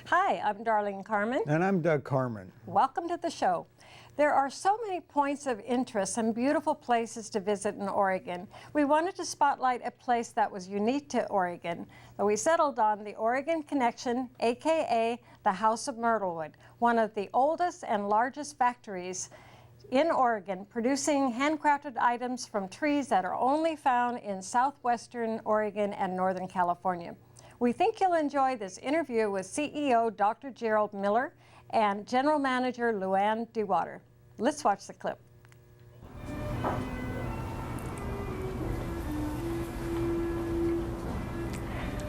Hi, I'm Darlene Carman. And I'm Doug Carman. Welcome to the show. There are so many points of interest and beautiful places to visit in Oregon. We wanted to spotlight a place that was unique to Oregon, so we settled on the Oregon Connection, aka the House of Myrtlewood, one of the oldest and largest factories in Oregon, producing handcrafted items from trees that are only found in southwestern Oregon and Northern California. We think you'll enjoy this interview with CEO Dr. Gerald Miller and General Manager Luann DeWater. Let's watch the clip.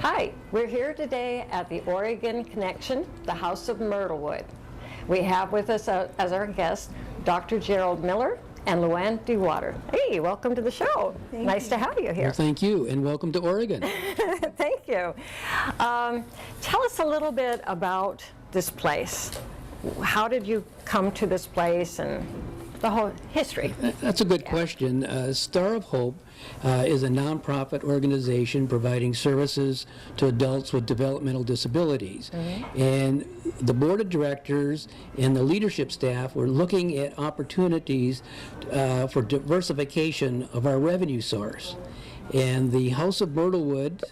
Hi, we're here today at the Oregon Connection, the House of Myrtlewood. We have with us as our guests Dr. Gerald Miller and Luann DeWater. Hey, welcome to the show. Nice to have you here. Well, thank you, and welcome to Oregon. Thank you. Tell us a little bit about this place. How did you come to this place and the whole history? That's a good question. Star of Hope is a nonprofit organization providing services to adults with developmental disabilities. And the board of directors and the leadership staff were looking at opportunities for diversification of our revenue source. And the House of Myrtlewood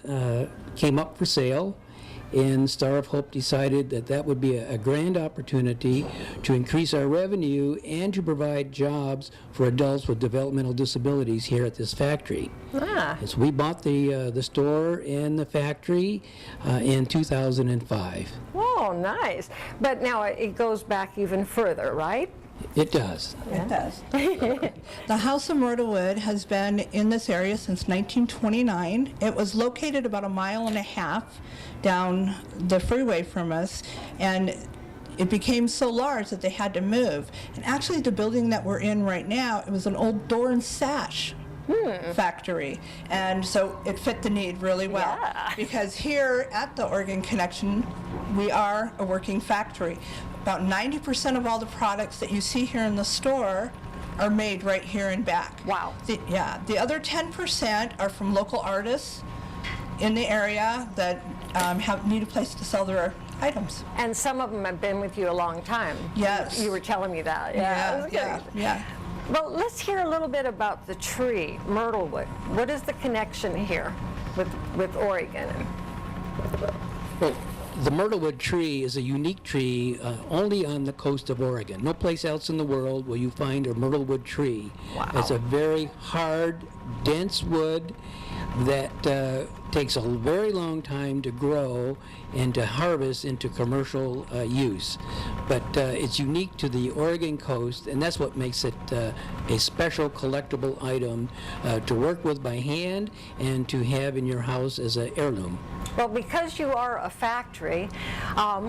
came up for sale, and Star of Hope decided that that would be a grand opportunity to increase our revenue and to provide jobs for adults with developmental disabilities here at this factory. So we bought the store and the factory in 2005. Oh, nice. But now it goes back even further, right? It does. It does. The House of Myrtlewood has been in this area since 1929. It was located about 1.5 miles down the freeway from us, and it became so large that they had to move. And actually the building that we're in right now, it was an old door and sash factory, and so it fit the need really well. Because here at the Oregon Connection, we are a working factory. About 90% of all the products that you see here in the store are made right here in back. Wow. The other 10% are from local artists in the area that need a place to sell their items. And some of them have been with you a long time. Yes. You were telling me that. Yeah. Well, let's hear a little bit about the tree, Myrtlewood. What is the connection here with Oregon? Well, the Myrtlewood tree is a unique tree only on the coast of Oregon. No place else in the world will you find a Myrtlewood tree. Wow. It's a very hard, dense wood that takes a very long time to grow and to harvest into commercial use. But it's unique to the Oregon coast, and that's what makes it a special collectible item to work with by hand and to have in your house as an heirloom. Well, because you are a factory,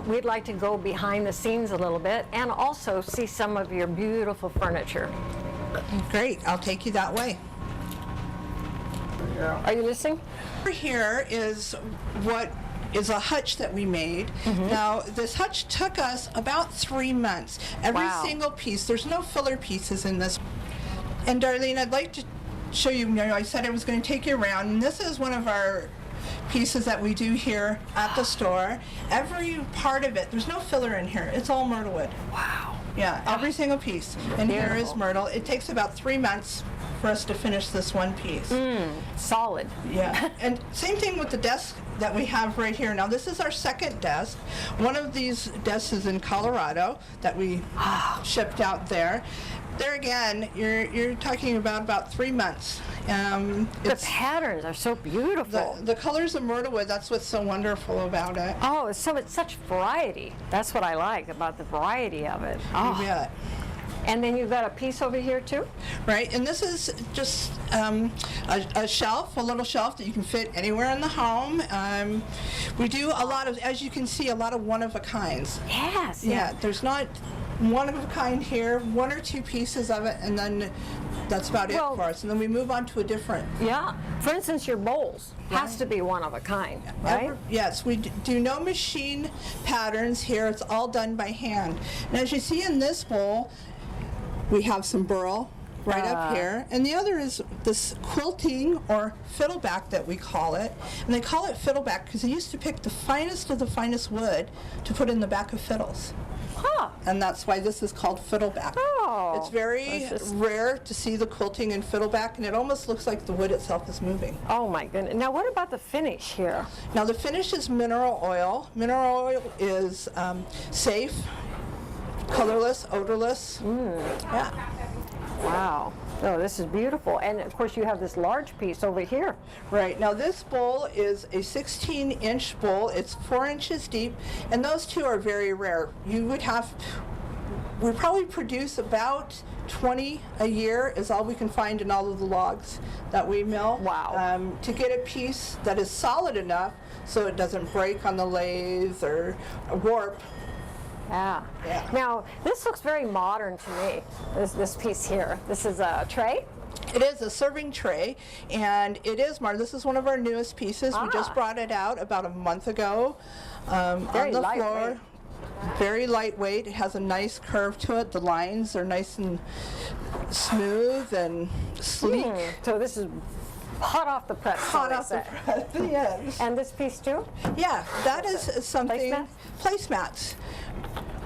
we'd like to go behind the scenes a little bit and also see some of your beautiful furniture. Great, I'll take you that way. Are you listening? Over here is what is a hutch that we made. Now, this hutch took us about 3 months. Every single piece, there's no filler pieces in this. And Darlene, I'd like to show you, I said I was going to take you around, and this is one of our pieces that we do here at the store. Every part of it, there's no filler in here. It's all myrtlewood. Wow. Yeah, every single piece. And here is myrtle. It takes about 3 months for us to finish this one piece. Solid. Yeah, and same thing with the desk that we have right here. Now this is our second desk. One of these desks is in Colorado that we shipped out there. There again, you're talking about 3 months. The patterns are so beautiful. The colors of myrtlewood, that's what's so wonderful about it. Oh, so it's such variety. That's what I like about the variety of it. You bet. And then you've got a piece over here too? Right, and this is just a shelf, a little shelf that you can fit anywhere in the home. We do a lot of, as you can see, a lot of one-of-a-kinds. Yes. Yeah, there's not one-of-a-kind here, 1 or 2 pieces of it, and then that's about it for us. And then we move on to a different. Yeah. For instance, your bowls has to be one of a kind, right? Yes, we do no machine patterns here. It's all done by hand. And as you see in this bowl, we have some burl right up here, and the other is this quilting or fiddleback that we call it. And they call it fiddleback because they used to pick the finest of the finest wood to put in the back of fiddles. Huh. And that's why this is called fiddleback. Oh. It's very rare to see the quilting in fiddleback, and it almost looks like the wood itself is moving. Oh my goodness. Now what about the finish here? Now the finish is mineral oil. Mineral oil is safe, colorless, odorless. Yeah. Wow. Oh, this is beautiful. And of course you have this large piece over here. Right. Now this bowl is a 16-inch bowl. It's 4 inches deep, and those two are very rare. We probably produce about 20 a year is all we can find in all of the logs that we mill. Wow. To get a piece that is solid enough so it doesn't break on the lathe or warp. Yeah. Yeah. Now, this looks very modern to me, this piece here. This is a tray? It is a serving tray, and it is modern. This is one of our newest pieces. We just brought it out about a month ago on the floor. Very lightweight. It has a nice curve to it. The lines are nice and smooth and sleek. So this is hot off the press. Hot off the press, yes. And this piece too? Yeah, that is something. Placemats? Placemats.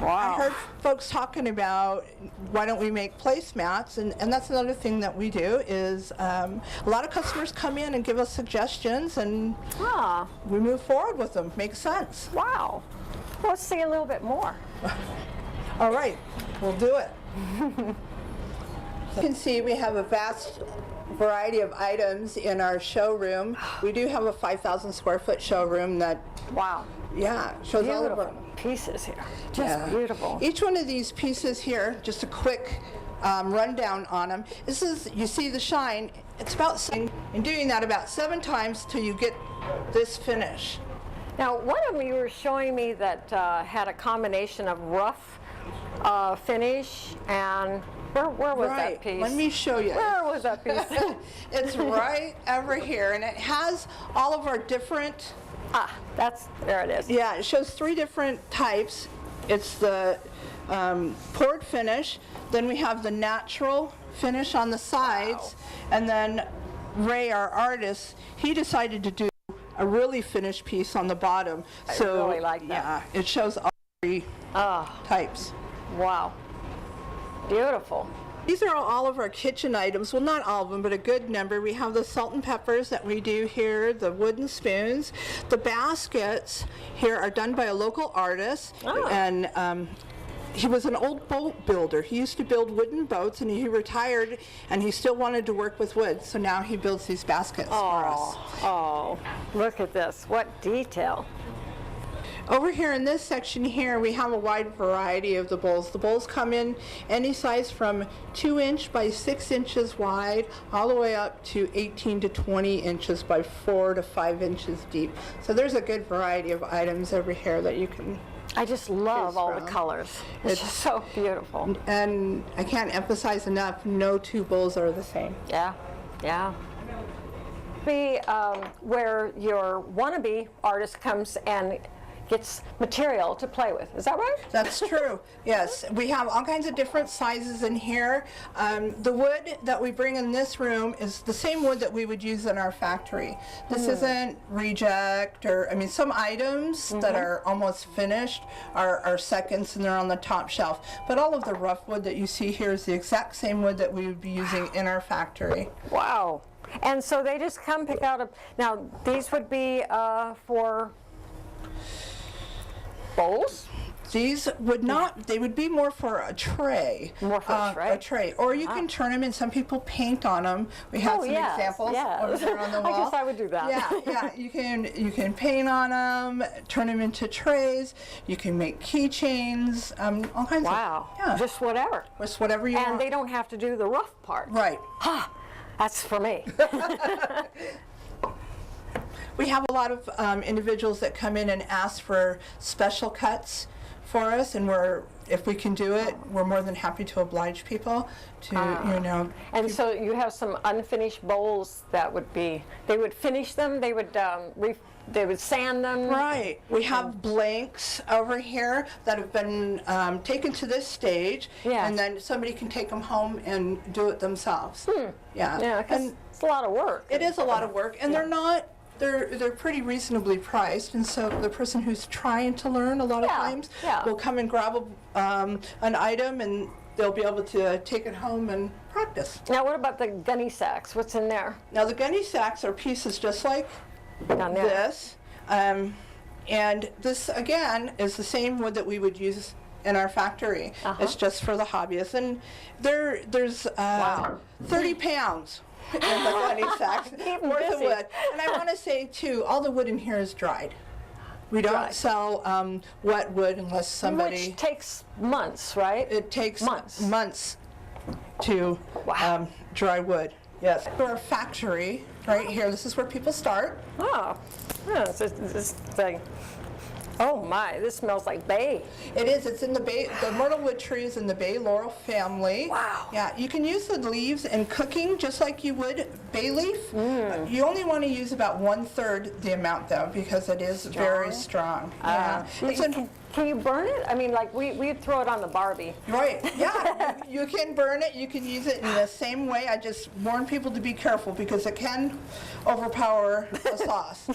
Wow. I heard folks talking about why don't we make placemats, and that's another thing that we do is a lot of customers come in and give us suggestions, and we move forward with them. Makes sense. Wow. Well, let's see a little bit more. All right, we'll do it. You can see we have a vast variety of items in our showroom. We do have a 5,000 square foot showroom that, shows all of our pieces here. Just beautiful. Each one of these pieces here, just a quick rundown on them. You see the shine, it's about, and doing that about 7 times till you get this finish. Now, one of them you were showing me that had a combination of rough finish and where was that piece? Let me show you. Where was that piece? It's right over here, and it has all of our different. There it is. Yeah, it shows 3 different types. It's the poured finish, then we have the natural finish on the sides, and then Ray, our artist, he decided to do a really finished piece on the bottom. I really like that. Yeah, it shows all 3 types. Wow. Beautiful. These are all of our kitchen items. Well, not all of them, but a good number. We have the salt and peppers that we do here, the wooden spoons. The baskets here are done by a local artist, and he was an old boat builder. He used to build wooden boats, and he retired, and he still wanted to work with wood, so now he builds these baskets for us. Oh, look at this. What detail. Over here in this section here, we have a wide variety of the bowls. The bowls come in any size from 2-inch by 6 inches wide, all the way up to 18 to 20 inches by 4 to 5 inches deep. So there's a good variety of items over here that you can. I just love all the colors. It's just so beautiful. And I can't emphasize enough, no 2 bowls are the same. Yeah, yeah. Where your wannabe artist comes and gets material to play with. Is that right? That's true. Yes, we have all kinds of different sizes in here. The wood that we bring in this room is the same wood that we would use in our factory. This isn't reject, or some items that are almost finished are seconds, and they're on the top shelf. But all of the rough wood that you see here is the exact same wood that we would be using in our factory. Wow. And so they just come pick out now these would be for bowls? These would not, they would be more for a tray. More for a tray? Or you can turn them in. Some people paint on them. We have some examples over there on the wall. I guess I would do that. Yeah. You can paint on them, turn them into trays. You can make keychains, all kinds of. Wow. Yeah. Just whatever. Just whatever you want. And they don't have to do the rough part. Right. That's for me. We have a lot of individuals that come in and ask for special cuts for us, and if we can do it, we're more than happy to oblige people to, And so you have some unfinished bowls that would be, they would finish them, they would sand them. Right. We have blanks over here that have been taken to this stage, Yes. and then somebody can take them home and do it themselves. Yeah. Yeah, because it's a lot of work. It is a lot of work, and they're pretty reasonably priced, and so the person who's trying to learn a lot of times will come and grab an item, and they'll be able to take it home and practice. Now what about the gunny sacks? What's in there? Now the gunny sacks are pieces just like Down there. this, and this again is the same wood that we would use in our factory. It's just for the hobbyists, and there's 30 pounds in the gunny sacks worth of wood. And I want to say too, all the wood in here is dried. We don't sell wet wood unless somebody. Which takes months, right? It takes months to dry wood. Yes. For our factory, right here, this is where people start. Oh, yeah, it's this thing. Oh my, this smells like bay. It is. It's in the bay. The myrtle wood tree is in the bay laurel family. Wow. Yeah, you can use the leaves in cooking just like you would bay leaf. You only want to use about 1/3 the amount though, because it is very strong. Yeah. Can you burn it? I mean, like we throw it on the Barbie. Right. Yeah. you can burn it. You can use it in the same way. I just warn people to be careful because it can overpower the sauce.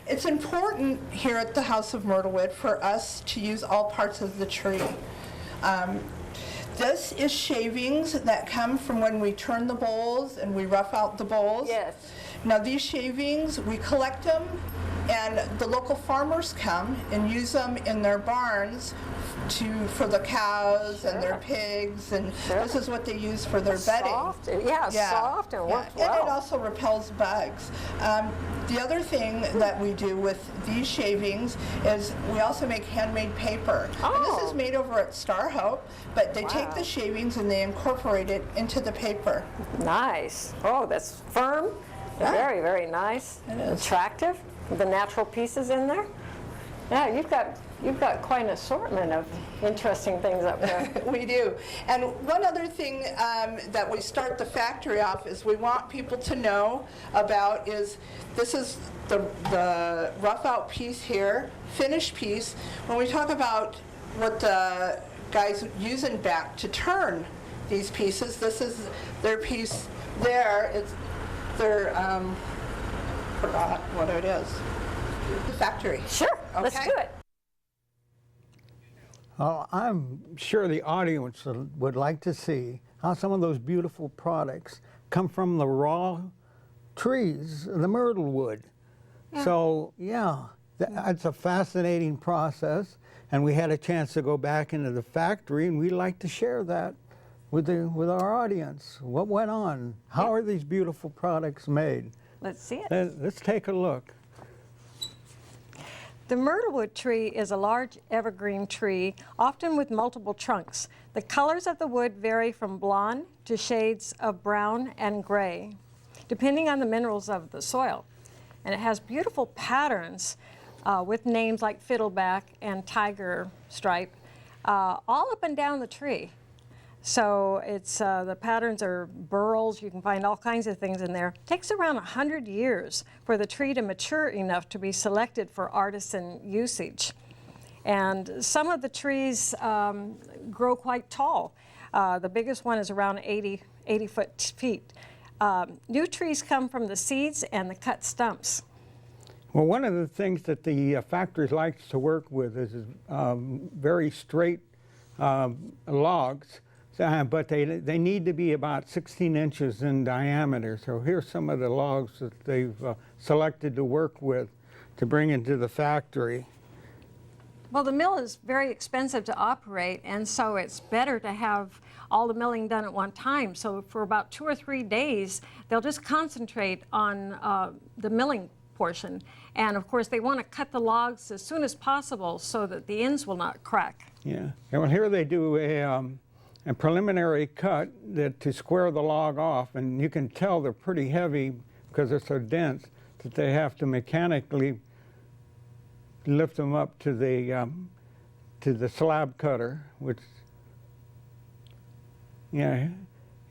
It's important here at the House of Myrtlewood for us to use all parts of the tree. This is shavings that come from when we turn the bowls and we rough out the bowls. Yes. Now these shavings, we collect them, and the local farmers come and use them in their barns for the cows and their pigs, and this is what they use for their bedding. Soft, soft and works well. And it well. also repels bugs. The other thing that we do with these shavings is we also make handmade paper. And this is made over at Star Hope, but they take the shavings and they incorporate it into the paper. Nice. Oh, that's firm. Very, very nice. It is. Attractive. With the natural pieces in there. Yeah, you've got quite an assortment of interesting things up there. We do. And one other thing that we start the factory off is we want people to know about is this is the rough out piece here, finished piece. When we talk about what the guys using back to turn these pieces, this is their piece there. It's their forgot what it is. The factory. Sure, let's do it. I'm sure the audience would like to see how some of those beautiful products come from the raw trees, the myrtle wood. So, it's a fascinating process, and we had a chance to go back into the factory, and we'd like to share that with our audience. What went on? How are these beautiful products made? Let's see it. Let's take a look. The myrtlewood tree is a large evergreen tree, often with multiple trunks. The colors of the wood vary from blonde to shades of brown and gray, depending on the minerals of the soil. And it has beautiful patterns with names like fiddleback and tiger stripe, all up and down the tree. So it's the patterns are burls. You can find all kinds of things in there. It takes around 100 years for the tree to mature enough to be selected for artisan usage. And some of the trees grow quite tall. The biggest one is around 80 feet. New trees come from the seeds and the cut stumps. Well, one of the things that the factory likes to work with is very straight logs. But they need to be about 16 inches in diameter. So here's some of the logs that they've selected to work with to bring into the factory. Well, the mill is very expensive to operate, and so it's better to have all the milling done at one time. So for about 2 or 3 days, they'll just concentrate on the milling portion. And of course, they want to cut the logs as soon as possible so that the ends will not crack. Yeah. And well, here they do a preliminary cut to square the log off, and you can tell they're pretty heavy because they're so dense that they have to mechanically lift them up to to the slab cutter, which, yeah,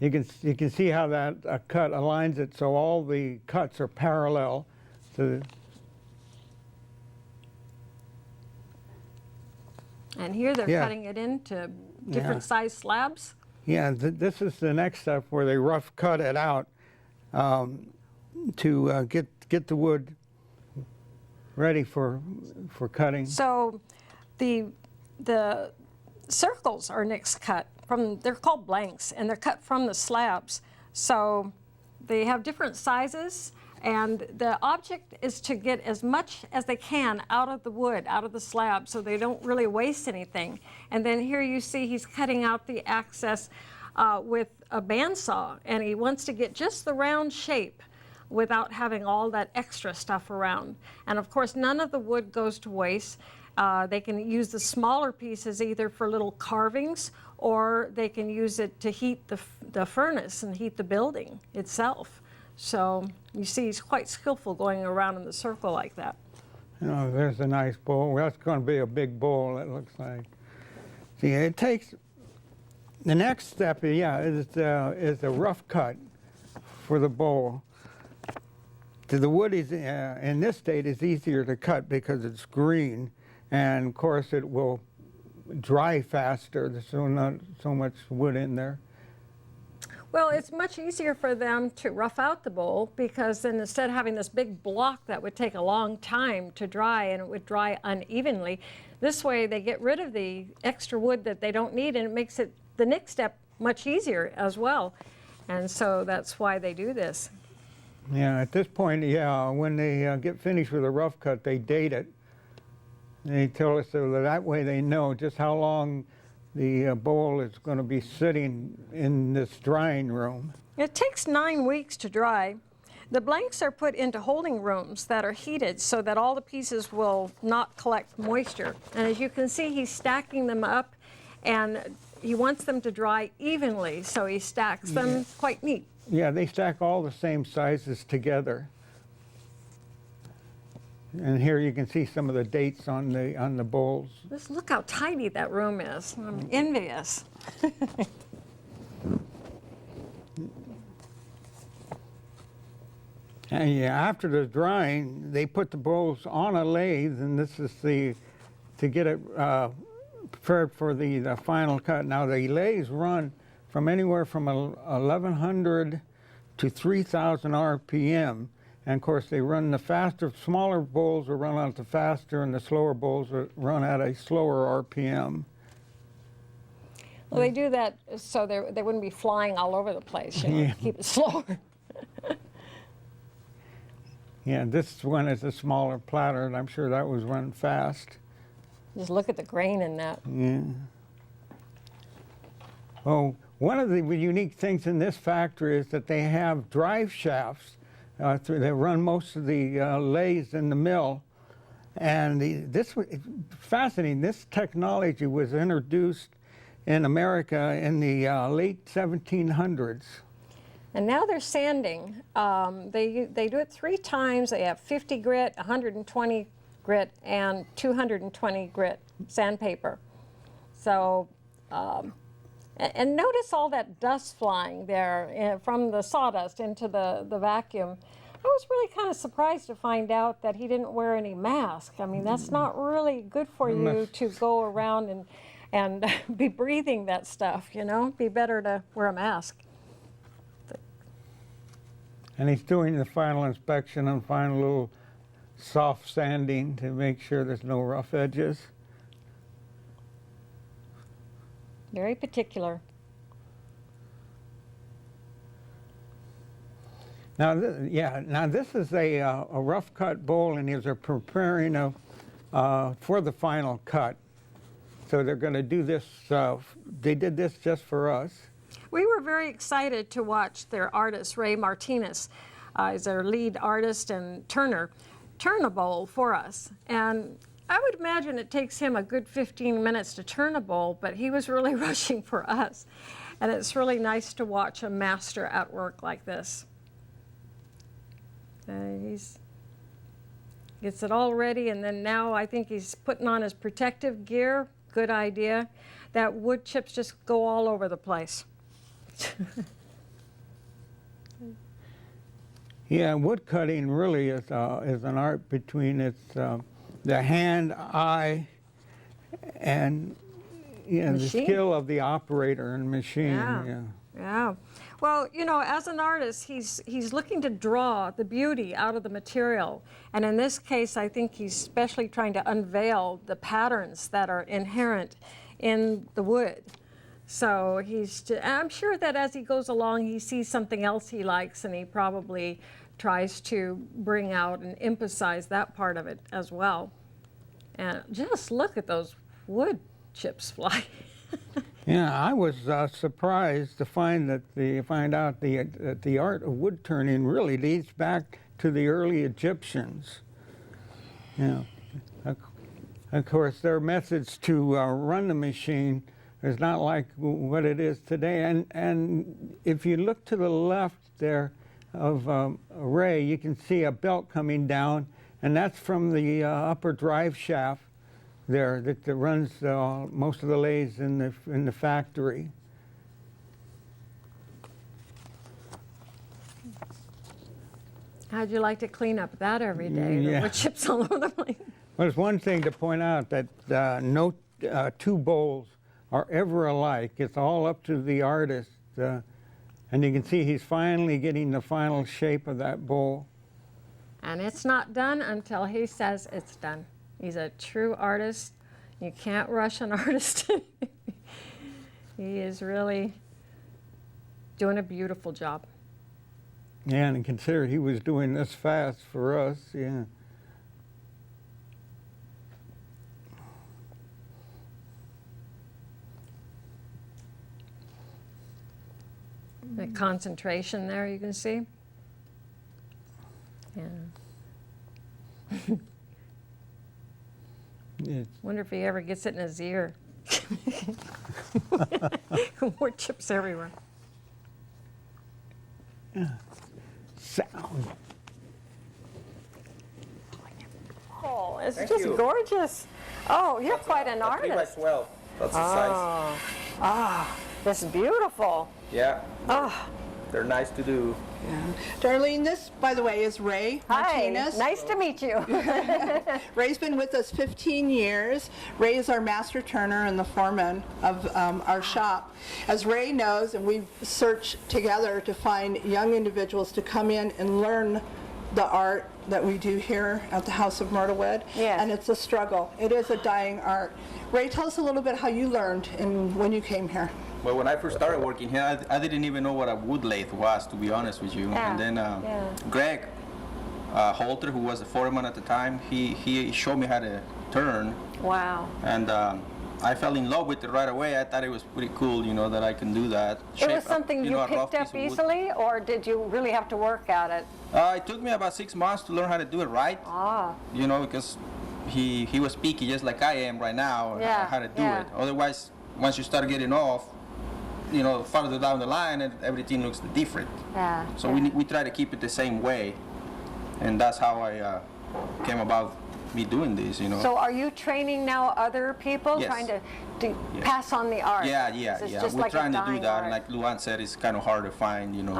you can see how that cut aligns it so all the cuts are parallel to. And here they're Yeah. cutting it into different Yeah. size slabs. Yeah, this is the next step where they rough cut it out to get the wood ready for cutting. So the circles are next cut from, they're called blanks, and they're cut from the slabs. So they have different sizes, and the object is to get as much as they can out of the wood, out of the slab, so they don't really waste anything. And then here you see he's cutting out the access with a bandsaw, and he wants to get just the round shape without having all that extra stuff around. And of course, none of the wood goes to waste. They can use the smaller pieces either for little carvings, or they can use it to heat the furnace and heat the building itself. So you see he's quite skillful going around in the circle like that. You know, there's a nice bowl. That's going to be a big bowl, it looks like. See, it takes, the next step, yeah, is the rough cut for the bowl. The wood is, in this state, is easier to cut because it's green, and of course it will dry faster. There's not so much wood in there. Well, it's much easier for them to rough out the bowl, because then instead of having this big block that would take a long time to dry and it would dry unevenly, this way they get rid of the extra wood that they don't need, and it makes it the next step much easier as well. And so that's why they do this. Yeah, at this point, yeah, when they get finished with a rough cut, they date it. They tell us so that way they know just how long the bowl is going to be sitting in this drying room. It takes 9 weeks to dry. The blanks are put into holding rooms that are heated so that all the pieces will not collect moisture. And as you can see, he's stacking them up, and he wants them to dry evenly, so he stacks them quite neat. Yeah, they stack all the same sizes together. And here you can see some of the dates on the bowls. Just look how tidy that room is. I'm envious. And yeah, after the drying, they put the bowls on a lathe, and this is to get it prepared for the final cut. Now the lathes run from anywhere from 1,100 to 3,000 RPM. And of course, they run the faster, smaller bowls will run out the faster, and the slower bowls will run at a slower RPM. Well, they do that so they wouldn't be flying all over the place, you know, Yeah. to keep it slower. Yeah, this one is a smaller platter, and I'm sure that was run fast. Just look at the grain in that. Yeah. Well, one of the unique things in this factory is that they have drive shafts. They run most of the lathes in the mill. And this was fascinating. This technology was introduced in America in the late 1700s. And now they're sanding. They do it 3 times. They have 50 grit, 120 grit, and 220 grit sandpaper. So, and notice all that dust flying there from the sawdust into the vacuum. I was really kind of surprised to find out that he didn't wear any mask. I mean, that's not really good for you to go around and be breathing that stuff, you know? It'd be better to wear a mask. And he's doing the final inspection and final little soft sanding to make sure there's no rough edges. Very particular. Now, now this is a rough cut bowl, and they're preparing for the final cut. So they're going to do this. They did this just for us. We were very excited to watch their artist, Ray Martinez, is their lead artist and turner, turn a bowl for us. And I would imagine it takes him a good 15 minutes to turn a bowl, but he was really rushing for us. And it's really nice to watch a master at work like this. He's gets it all ready, and then now I think he's putting on his protective gear, good idea, that wood chips just go all over the place. Yeah, wood cutting really is an art between the hand, eye, and the Machine. skill of the operator and machine. Yeah. Yeah. Well, you know, as an artist, he's looking to draw the beauty out of the material. And in this case, I think he's especially trying to unveil the patterns that are inherent in the wood. So I'm sure that as he goes along, he sees something else he likes, and he probably tries to bring out and emphasize that part of it as well. And just look at those wood chips fly. Yeah, I was surprised to find out that the art of wood turning really dates back to the early Egyptians. You know, of course, their methods to run the machine is not like what it is today. And if you look to the left there of Ray, you can see a belt coming down, and that's from the upper drive shaft there that runs most of the lathes in the factory. How'd you like to clean up that every day? Yeah. There were chips all over the place. Well, it's one thing to point out that no two bowls are ever alike. It's all up to the artist. And you can see he's finally getting the final shape of that bowl. And it's not done until he says it's done. He's a true artist. You can't rush an artist. He is really doing a beautiful job. Yeah, and consider he was doing this fast for us, yeah. The concentration there, you can see. Yeah. It's, Wonder if he ever gets it in his ear. More chips everywhere. sound. Oh, it's Thank just you. gorgeous. Oh, you're quite an A 3 by artist. 12. That's the size. This is beautiful. Yeah, Oh, they're nice to do. Darlene, this, by the way, is Ray hi. Martinez. Nice to meet you. Ray's been with us 15 years. Ray is our master turner and the foreman of our shop. As Ray knows, and we've searched together to find young individuals to come in and learn the art that we do here at the House of Myrtlewood. Yes. And it's a struggle. It is a dying art. Ray, tell us a little bit how you learned and when you came here. Well, when I first started working here, I didn't even know what a wood lathe was, to be honest with you. Yeah, And then yeah. Greg Holter, who was the foreman at the time, he showed me how to turn. Wow. And I fell in love with it right away. I thought it was pretty cool, you know, that I can do that. It was Shape, something you know, a rough picked up piece of wood. easily, or did you really have to work at it? It took me about 6 months to learn how to do it right. Ah, You know, because he was picky just like I am right now, Yeah, how to do yeah. it. Otherwise, once you start getting off, you know, farther down the line, and everything looks different. yeah. So yeah. we try to keep it the same way, and that's how I came about me doing this, you know. So are you training now other people, Yes. trying to Yes. pass on the art? yeah. It's just We're like a trying to do dying that, art. and like Luan said, it's kind of hard to find, you know,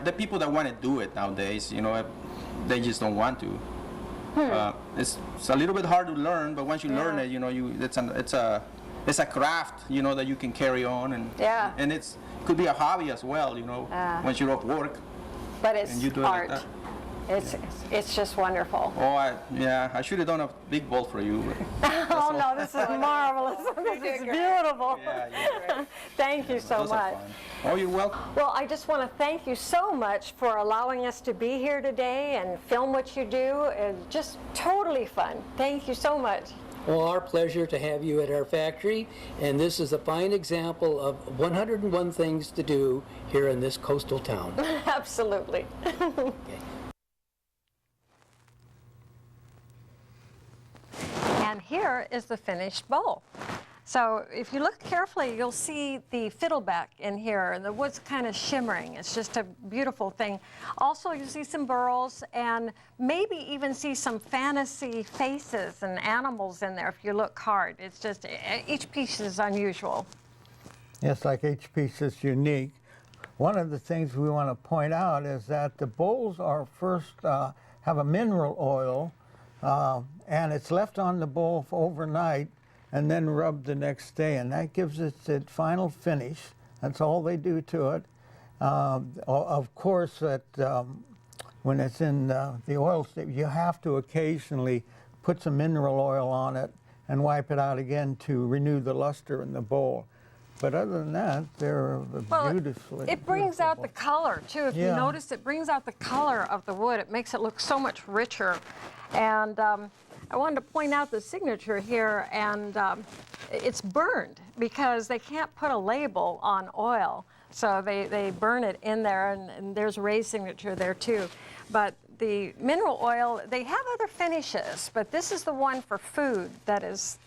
the people that want to do it nowadays. You know, they just don't want to. It's a little bit hard to learn, but once you learn Yeah. it, you know, it's a craft, you know, that you can carry on, and Yeah. and could be a hobby as well, you know. Yeah. Once you're off work, But it's and you do it like art. that. It's just wonderful. Oh, I should have done a big bowl for you. But Oh no, this is marvelous. This is beautiful. yeah. Thank you so Those are much. fun. Oh, you're welcome. Well, I just want to thank you so much for allowing us to be here today and film what you do. It's just totally fun. Thank you so much. Well, our pleasure to have you at our factory, and this is a fine example of 101 things to do here in this coastal town. Absolutely. And here is the finished bowl. So if you look carefully, you'll see the fiddleback in here, and the wood's kind of shimmering. It's just a beautiful thing. Also, you see some burls, and maybe even see some fantasy faces and animals in there if you look hard. It's just, each piece is unusual. Yes, like each piece is unique. One of the things we want to point out is that the bowls are first have a mineral oil, and it's left on the bowl for overnight and then rubbed the next day, and that gives it its final finish. That's all they do to it. Of course, that when it's in the oil state, you have to occasionally put some mineral oil on it and wipe it out again to renew the luster in the bowl. But other than that, they're beautifully. It brings out the color too. If you Yeah. notice, it brings out the color of the wood. It makes it look so much richer. And I wanted to point out the signature here, and it's burned because they can't put a label on oil. So they burn it in there, and there's Ray's signature there too. But the mineral oil, they have other finishes, but this is the one for food that is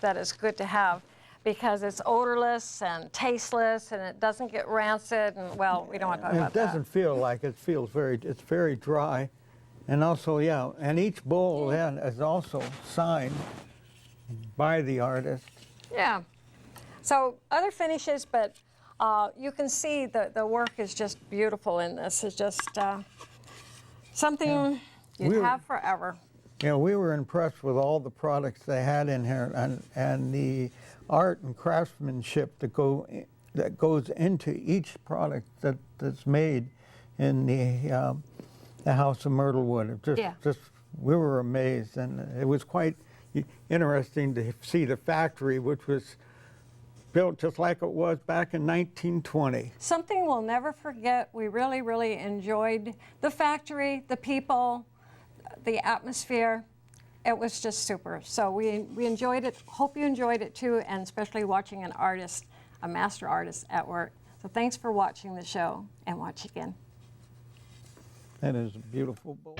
good to have, because it's odorless and tasteless, and it doesn't get rancid, and well, we don't want to talk And about it doesn't feel like it feels it's very dry. And also, yeah, and each bowl then is also signed by the artist. that. Yeah. So other finishes, but you can see the work is just beautiful in this. It's just something you'd have forever. Yeah, we were impressed with all the products they had in here, and the art and craftsmanship that goes into each product that's made in the House of Myrtlewood. We were amazed, and it was quite interesting to see the factory, which was built just like it was back in 1920. Something we'll never forget. We really, really enjoyed the factory, the people, the atmosphere. It was just super. So we enjoyed it. Hope you enjoyed it too, and especially watching an artist, a master artist at work. So thanks for watching the show, and watch again. That is a beautiful bowl.